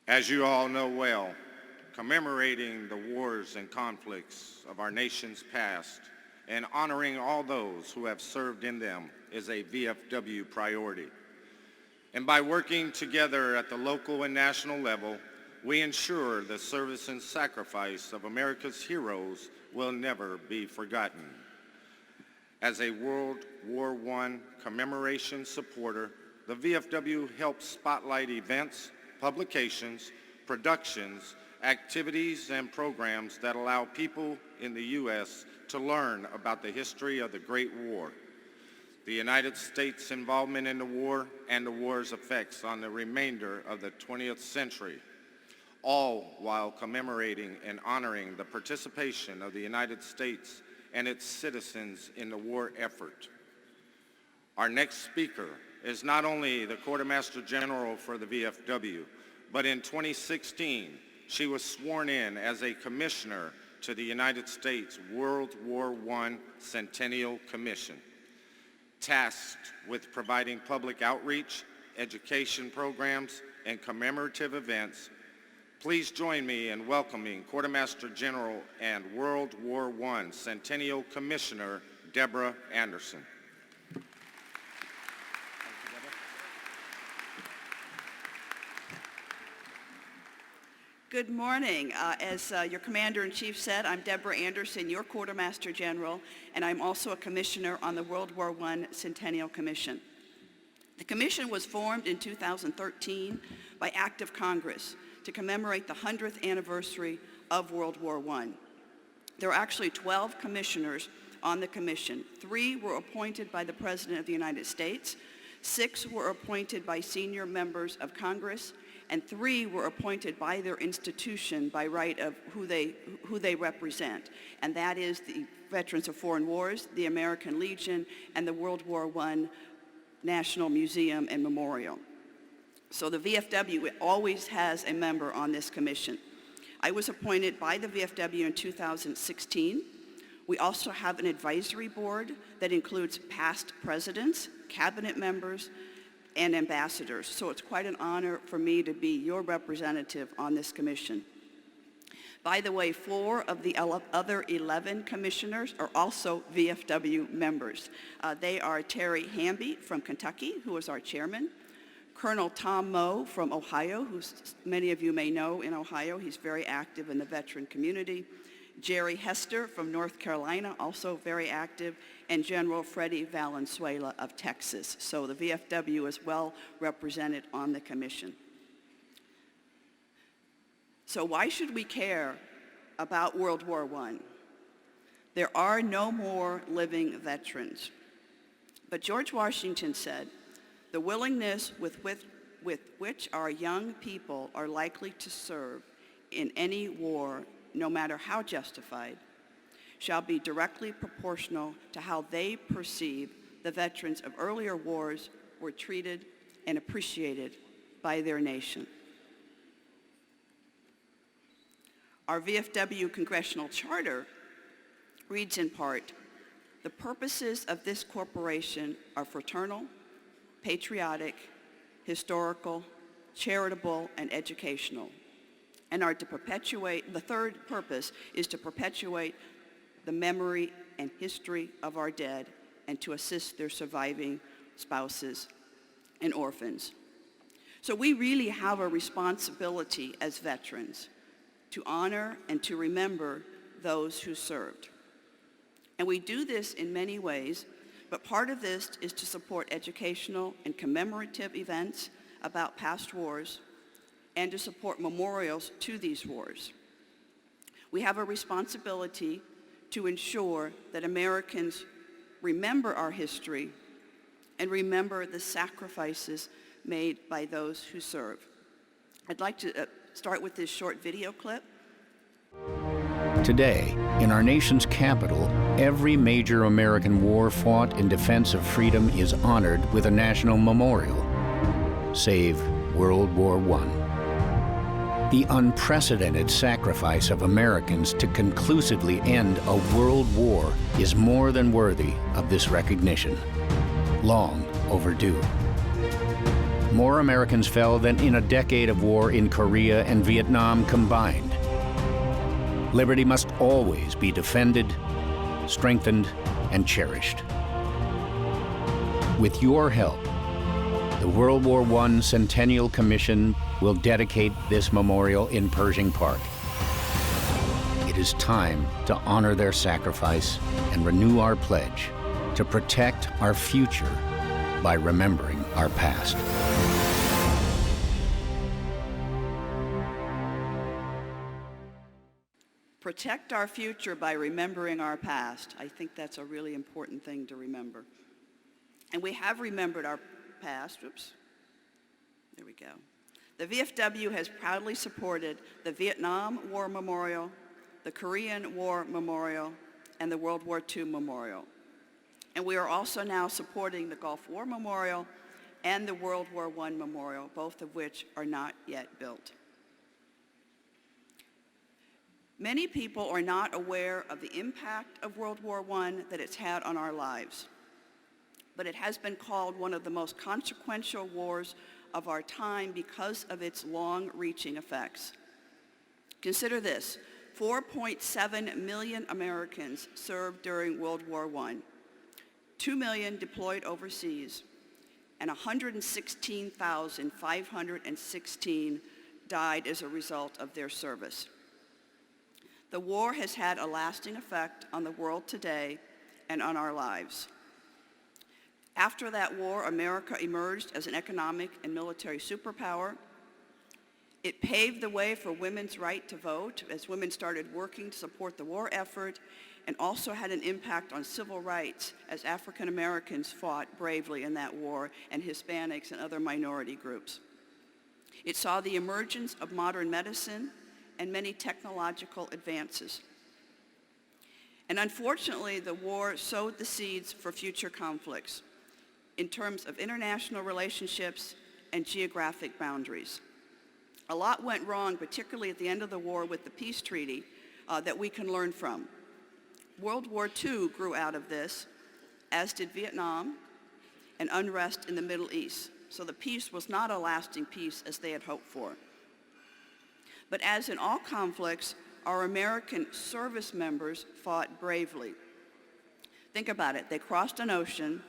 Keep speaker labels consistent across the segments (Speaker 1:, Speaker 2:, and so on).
Speaker 1: As you all know well, commemorating the wars and conflicts of our nation's past and honoring all those who have served in them is a VFW priority. And by working together at the local and national level, we ensure the service and sacrifice of America's heroes will never be forgotten. As a World War I commemoration supporter, the VFW helps spotlight events, publications, productions, activities, and programs that allow people in the U.S. to learn about the history of the Great War, the United States' involvement in the war, and the war's effects on the remainder of the 20th century, all while commemorating and honoring the participation of the United States and its citizens in the war effort. Our next speaker is not only the Quartermaster General for the VFW, but in 2016, she was sworn in as a commissioner to the United States World War I Centennial Commission, tasked with providing public outreach, education programs, and commemorative events. Please join me in welcoming Quartermaster General and World War I Centennial Commissioner, Deborah Anderson.
Speaker 2: Good morning. As your Commander-in-Chief said, I'm Deborah Anderson, your Quartermaster General, and I'm also a Commissioner on the World War I Centennial Commission. The Commission was formed in 2013 by Act of Congress to commemorate the 100th anniversary of World War I. There are actually 12 commissioners on the Commission. 3 were appointed by the President of the United States, 6 were appointed by senior members of Congress, and 3 were appointed by their institution by right of who they represent, and that is the Veterans of Foreign Wars, the American Legion, and the World War I National Museum and Memorial. So the VFW always has a member on this commission. I was appointed by the VFW in 2016. We also have an advisory board that includes past presidents, cabinet members, and ambassadors. So it's quite an honor for me to be your representative on this commission. By the way, 4 of the other 11 commissioners are also VFW members. They are Terry Hamby from Kentucky, who is our chairman, Colonel Tom Moe from Ohio, who many of you may know in Ohio. He's very active in the veteran community. Jerry Hester from North Carolina, also very active, and General Freddie Valenzuela of Texas. So the VFW is well represented on the commission. So why should we care about World War I? There are no more living veterans. But George Washington said, "The willingness with which our young people are likely to serve in any war, no matter how justified, shall be directly proportional to how they perceive the veterans of earlier wars were treated and appreciated by their nation." Our VFW Congressional Charter reads in part, "The purposes of this corporation are fraternal, patriotic, historical, charitable, and educational, and are to perpetuate, the third purpose is to perpetuate the memory and history of our dead and to assist their surviving spouses and orphans." So we really have a responsibility as veterans to honor and to remember those who served. And we do this in many ways, but part of this is to support educational and commemorative events about past wars and to support memorials to these wars. We have a responsibility to ensure that Americans remember our history and remember the sacrifices made by those who serve. I'd like to start with this short video clip.
Speaker 3: Today, in our nation's capital, every major American war fought in defense of freedom is honored with a national memorial, save World War I. The unprecedented sacrifice of Americans to conclusively end a world war is more than worthy of this recognition. Long overdue. more Americans fell than in a decade of war in Korea and Vietnam combined. Liberty must always be defended, strengthened, and cherished. With your help, the World War I Centennial Commission will dedicate this memorial in Pershing Park. It is time to honor their sacrifice and renew our pledge to protect our future by remembering our past.
Speaker 2: Protect our future by remembering our past. I think that's a really important thing to remember. And we have remembered our past. Oops. There we go. The VFW has proudly supported the Vietnam War Memorial, the Korean War Memorial, and the World War II Memorial. And we are also now supporting the Gulf War Memorial and the World War I Memorial, both of which are not yet built. Many people are not aware of the impact of World War I that it's had on our lives, but it has been called one of the most consequential wars of our time because of its long-reaching effects. Consider this: 4.7 million Americans served during World War I, 2 million deployed overseas, and 116,516 died as a result of their service. The war has had a lasting effect on the world today and on our lives. After that war, America emerged as an economic and military superpower. It paved the way for women's right to vote as women started working to support the war effort, and also had an impact on civil rights as African Americans fought bravely in that war, and Hispanics and other minority groups. It saw the emergence of modern medicine and many technological advances. And unfortunately, the war sowed the seeds for future conflicts in terms of international relationships and geographic boundaries. A lot went wrong, particularly at the end of the war with the peace treaty, that we can learn from. World War II grew out of this, as did Vietnam, and unrest in the Middle East. So the peace was not a lasting peace as they had hoped for. But as in all conflicts, our American service members fought bravely. Think about it. They crossed an ocean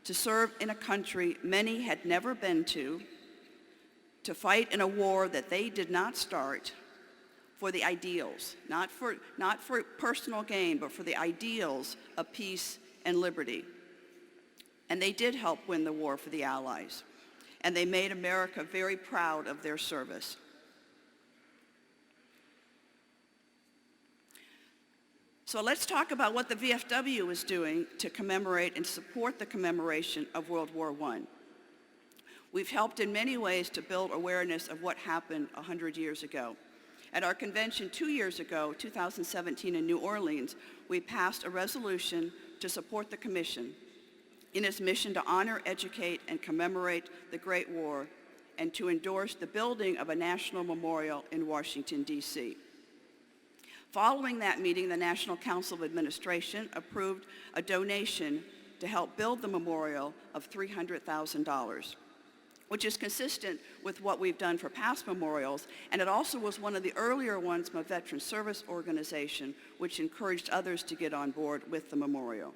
Speaker 2: to serve in a country many had never been to fight in a war that they did not start, for the ideals, not for personal gain, but for the ideals of peace and liberty. And they did help win the war for the Allies. And they made America very proud of their service. So let's talk about what the VFW is doing to commemorate and support the commemoration of World War I. We've helped in many ways to build awareness of what happened 100 years ago. At our convention 2 years ago, 2017 in New Orleans, we passed a resolution to support the Commission in its mission to honor, educate, and commemorate the Great War, and to endorse the building of a national memorial in Washington, D.C. Following that meeting, the National Council of Administration approved a donation to help build the memorial of $300,000, which is consistent with what we've done for past memorials, and it also was one of the earlier ones from a veteran service organization, which encouraged others to get on board with the memorial.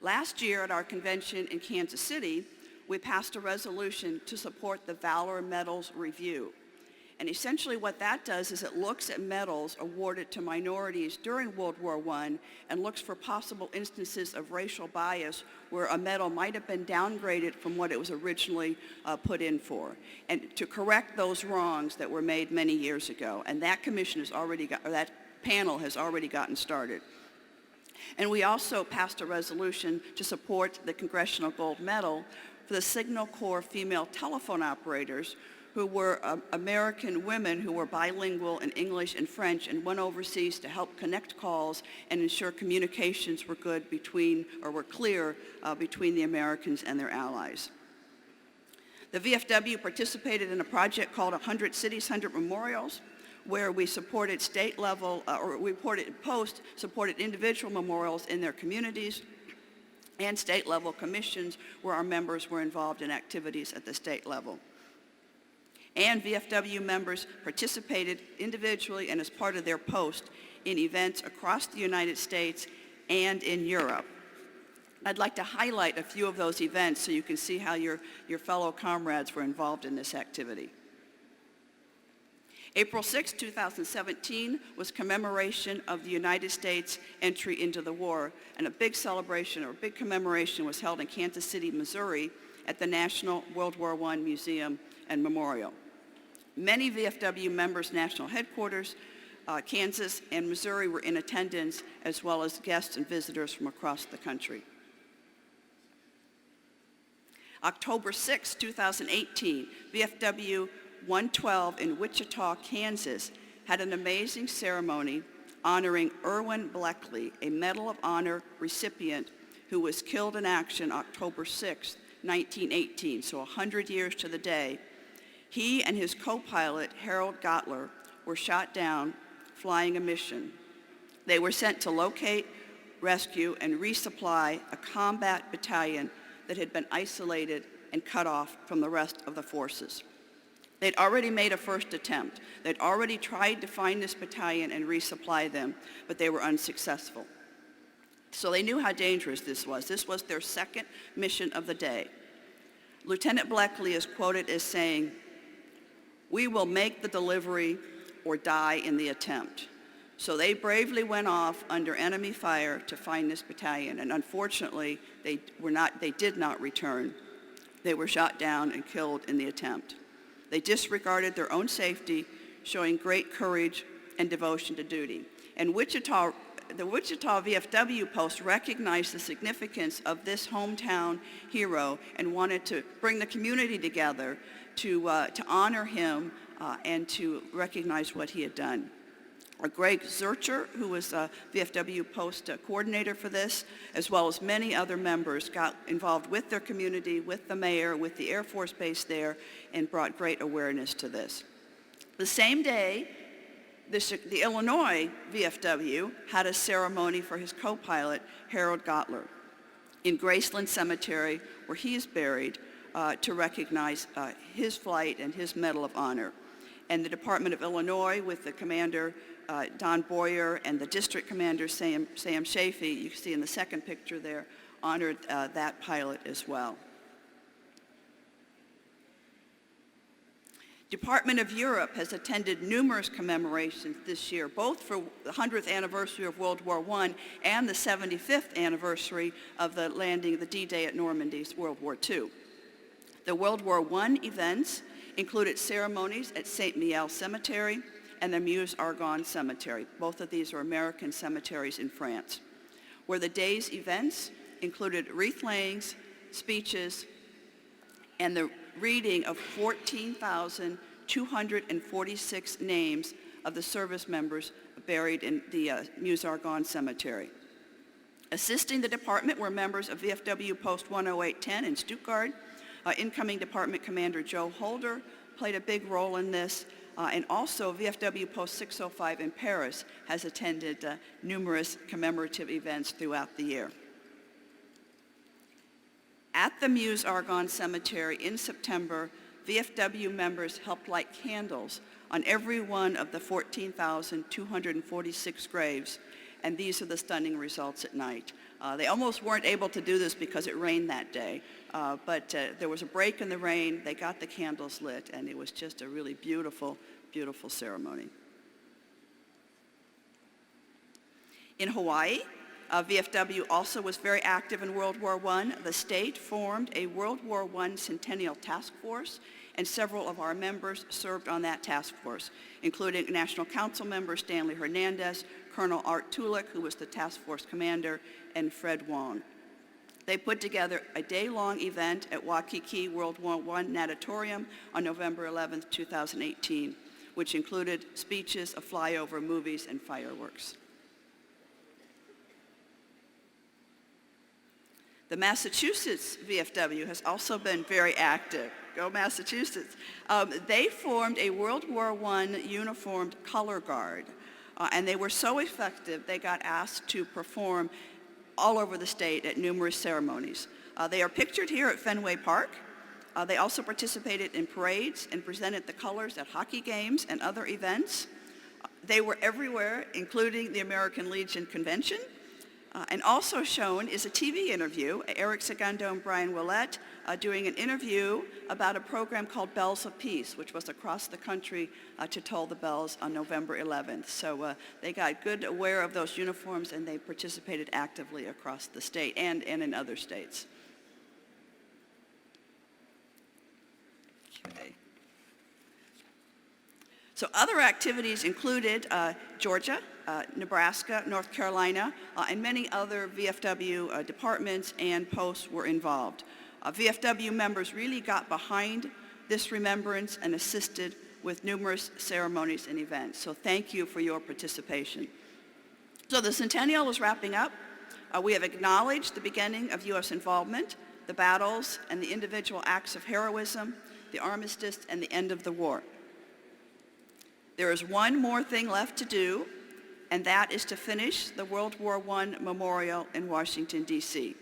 Speaker 2: Last year at our convention in Kansas City, we passed a resolution to support the Valor Medals Review. And essentially what that does is it looks at medals awarded to minorities during World War I and looks for possible instances of racial bias where a medal might have been downgraded from what it was originally put in for, and to correct those wrongs that were made many years ago. And that commission has already got, or that panel has already gotten started. And we also passed a resolution to support the Congressional Gold Medal for the Signal Corps female telephone operators who were American women who were bilingual in English and French and went overseas to help connect calls and ensure communications were good between, or were clear between the Americans and their allies. The VFW participated in a project called 100 Cities, 100 Memorials, where we supported state level, supported individual memorials in their communities. and state-level commissions where our members were involved in activities at the state level. And VFW members participated individually and as part of their post in events across the United States and in Europe. I'd like to highlight a few of those events so you can see how your fellow comrades were involved in this activity. April 6, 2017 was commemoration of the United States entry into the war, and a big celebration or a big commemoration was held in Kansas City, Missouri at the National World War I Museum and Memorial. Many VFW members' national headquarters, Kansas and Missouri were in attendance, as well as guests and visitors from across the country. October 6, 2018, VFW 112 in Wichita, Kansas, had an amazing ceremony honoring Erwin Bleckley, a Medal of Honor recipient who was killed in action October 6, 1918, so 100 years to the day. He and his co-pilot, Harold Gottler, were shot down flying a mission. They were sent to locate, rescue, and resupply a combat battalion that had been isolated and cut off from the rest of the forces. They'd already made a first attempt. They'd already tried to find this battalion and resupply them, but they were unsuccessful. So they knew how dangerous this was. This was their second mission of the day. Lieutenant Bleckley is quoted as saying, "We will make the delivery or die in the attempt." So they bravely went off under enemy fire to find this battalion, and unfortunately, they did not return. They were shot down and killed in the attempt. They disregarded their own safety, showing great courage and devotion to duty. And the Wichita VFW post recognized the significance of this hometown hero and wanted to bring the community together to honor him and to recognize what he had done. Greg Zurcher, who was a VFW post coordinator for this, as well as many other members, got involved with their community, with the mayor, with the Air Force Base there, and brought great awareness to this. The same day, the Illinois VFW had a ceremony for his co-pilot, Harold Gottler, in Graceland Cemetery, where he is buried, to recognize his flight and his Medal of Honor. And the Department of Illinois, with the commander, Don Boyer, and the district commander, Sam Chafee, you can see in the second picture there, honored that pilot as well. Department of Europe has attended numerous commemorations this year, both for the 100th anniversary of World War I and the 75th anniversary of the landing of the D-Day at Normandy, World War II. The World War I events included ceremonies at St. Mihiel Cemetery and the Meuse-Argonne Cemetery. Both of these are American cemeteries in France, where the day's events included wreath layings, speeches, and the reading of 14,246 names of the service members buried in the Meuse-Argonne Cemetery. Assisting the department were members of VFW Post 10810 in Stuttgart. Incoming Department Commander Joe Holder played a big role in this, and also VFW Post 605 in Paris has attended numerous commemorative events throughout the year. At the Meuse-Argonne Cemetery in September, VFW members helped light candles on every one of the 14,246 graves, and these are the stunning results at night. They almost weren't able to do this because it rained that day, but there was a break in the rain, they got the candles lit, and it was just a really beautiful, beautiful ceremony. In Hawaii, VFW also was very active in World War I. The state formed a World War I Centennial Task Force, and several of our members served on that task force, including National Council member Stanley Hernandez, Colonel Art Tulik, who was the task force commander, and Fred Wong. They put together a day-long event at Waikiki World War I Natatorium on November 11, 2018, which included speeches, a flyover, movies, and fireworks. The Massachusetts VFW has also been very active. Go Massachusetts. They formed a World War I uniformed color guard, and they were so effective they got asked to perform all over the state at numerous ceremonies. They are pictured here at Fenway Park. They also participated in parades and presented the colors at hockey games and other events. They were everywhere, including the American Legion Convention. And also shown is a TV interview, Eric Segundo and Brian Willett doing an interview about a program called Bells of Peace, which was across the country to toll the bells on November 11th. So they got good aware of those uniforms, and they participated actively across the state and in other states. Okay. So other activities included Georgia, Nebraska, North Carolina, and many other VFW departments and posts were involved. VFW members really got behind this remembrance and assisted with numerous ceremonies and events. So thank you for your participation. So the Centennial is wrapping up. We have acknowledged the beginning of U.S. involvement, the battles and the individual acts of heroism, the armistice, and the end of the war. There is one more thing left to do, and that is to finish the World War I Memorial in Washington, D.C.,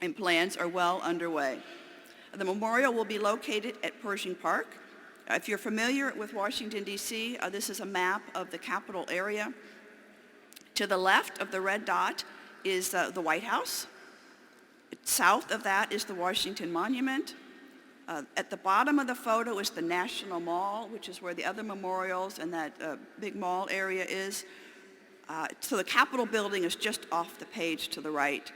Speaker 2: and plans are well underway. The memorial will be located at Pershing Park. If you're familiar with Washington, D.C., this is a map of the capital area. To the left of the red dot is the White House. South of that is the Washington Monument. At the bottom of the photo is the National Mall, which is where the other memorials and that big mall area is. So the Capitol building is just off the page to the right.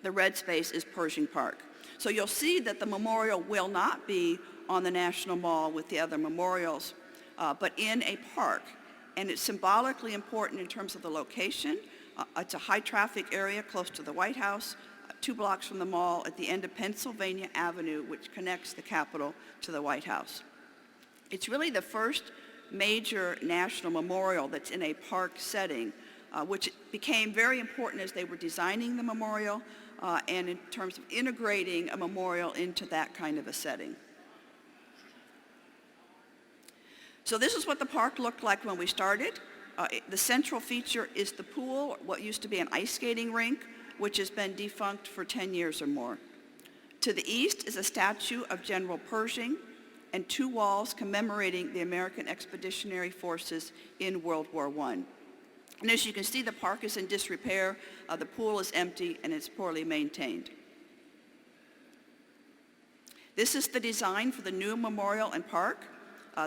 Speaker 2: The red space is Pershing Park. So you'll see that the memorial will not be on the National Mall with the other memorials, but in a park. And it's symbolically important in terms of the location. It's a high traffic area close to the White House, 2 blocks from the mall at the end of Pennsylvania Avenue, which connects the Capitol to the White House. It's really the first major national memorial that's in a park setting, which became very important as they were designing the memorial and in terms of integrating a memorial into that kind of a setting. So this is what the park looked like when we started. The central feature is the pool, what used to be an ice skating rink, which has been defunct for 10 years or more. To the east is a statue of General Pershing and 2 walls commemorating the American Expeditionary Forces in World War I. And as you can see, the park is in disrepair, the pool is empty, and it's poorly maintained. This is the design for the new memorial and park.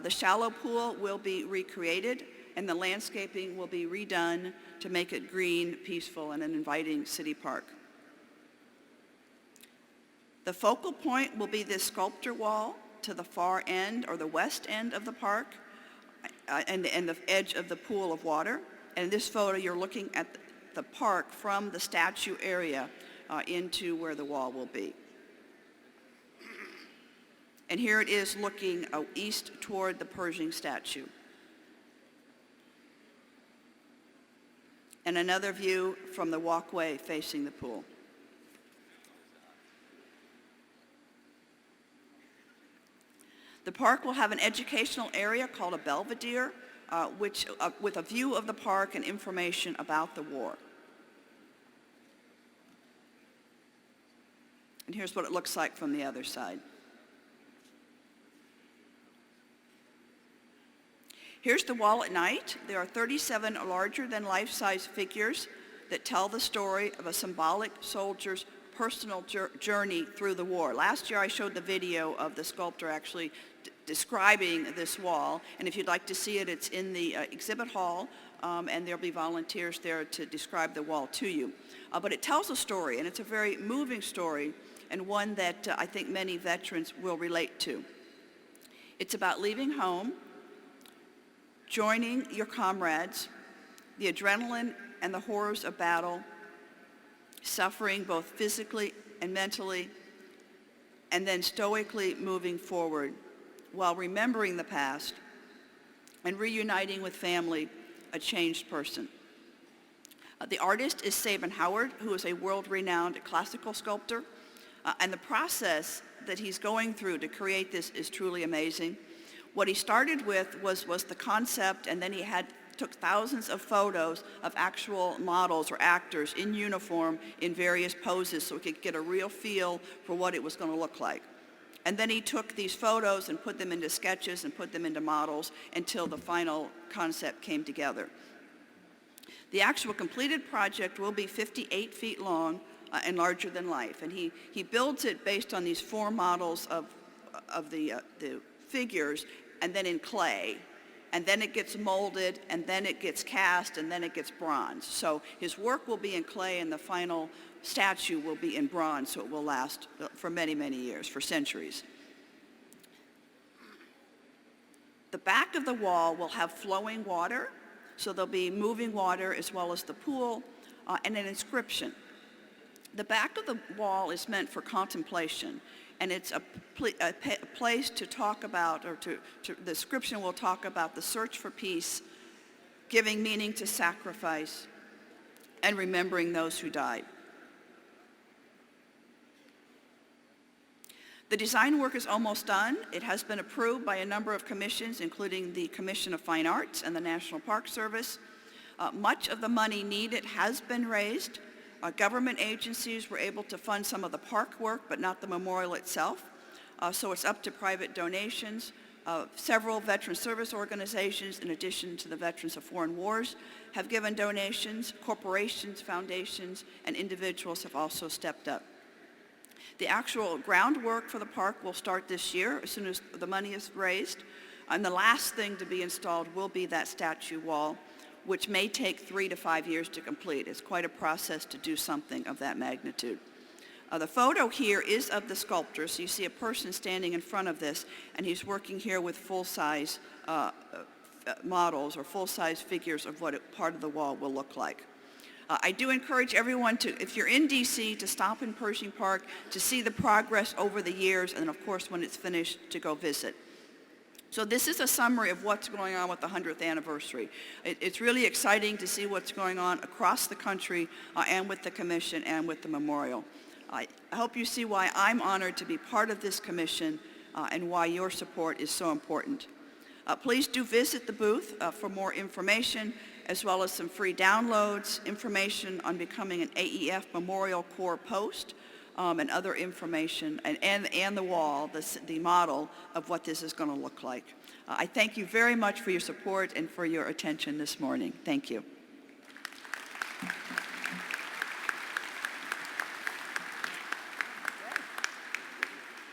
Speaker 2: The shallow pool will be recreated, and the landscaping will be redone to make it green, peaceful, and an inviting city park. The focal point will be this sculpture wall to the far end or the west end of the park and the edge of the pool of water. And in this photo, you're looking at the park from the statue area into where the wall will be. And here it is looking east toward the Pershing statue. And another view from the walkway facing the pool. The park will have an educational area called a Belvedere, with a view of the park and information about the war. And here's what it looks like from the other side. Here's the wall at night. There are 37 larger-than-life-size figures that tell the story of a symbolic soldier's personal journey through the war. Last year I showed the video of the sculptor actually describing this wall, and if you'd like to see it, it's in the exhibit hall, and there'll be volunteers there to describe the wall to you. But it tells a story, and it's a very moving story, and one that I think many veterans will relate to. It's about leaving home, joining your comrades, the adrenaline and the horrors of battle, suffering both physically and mentally, and then stoically moving forward while remembering the past and reuniting with family, a changed person. The artist is Sabin Howard, who is a world-renowned classical sculptor, and the process that he's going through to create this is truly amazing. What he started with was the concept, and then he had took thousands of photos of actual models or actors in uniform in various poses so we could get a real feel for what it was going to look like. And then he took these photos and put them into sketches and put them into models until the final concept came together. The actual completed project will be 58 feet long and larger than life. And he builds it based on these 4 models of the figures, and then in clay. And then it gets molded, and then it gets cast, and then it gets bronze. So his work will be in clay, and the final statue will be in bronze, so it will last for many, many years, for centuries. The back of the wall will have flowing water, so there'll be moving water as well as the pool, and an inscription. The back of the wall is meant for contemplation, and it's a place to talk about, or the inscription will talk about the search for peace, giving meaning to sacrifice, and remembering those who died. The design work is almost done. It has been approved by a number of commissions, including the Commission of Fine Arts and the National Park Service. Much of the money needed has been raised. Government agencies were able to fund some of the park work, but not the memorial itself. So it's up to private donations. Several veteran service organizations, in addition to the Veterans of Foreign Wars, have given donations. Corporations, foundations, and individuals have also stepped up. The actual groundwork for the park will start this year as soon as the money is raised. And the last thing to be installed will be that statue wall, which may take 3 to 5 years to complete. It's quite a process to do something of that magnitude. The photo here is of the sculptor, so you see a person standing in front of this, and he's working here with full-size models or full-size figures of what part of the wall will look like. I do encourage everyone to, if you're in D.C., to stop in Pershing Park to see the progress over the years, and of course when it's finished to go visit. So this is a summary of what's going on with the 100th anniversary. It's really exciting to see what's going on across the country and with the commission and with the memorial. I hope you see why I'm honored to be part of this commission and why your support is so important. Please do visit the booth for more information, as well as some free downloads, information on becoming an AEF Memorial Corps post, and other information, and the wall, the model of what this is going to look like. I thank you very much for your support and for your attention this morning. Thank you.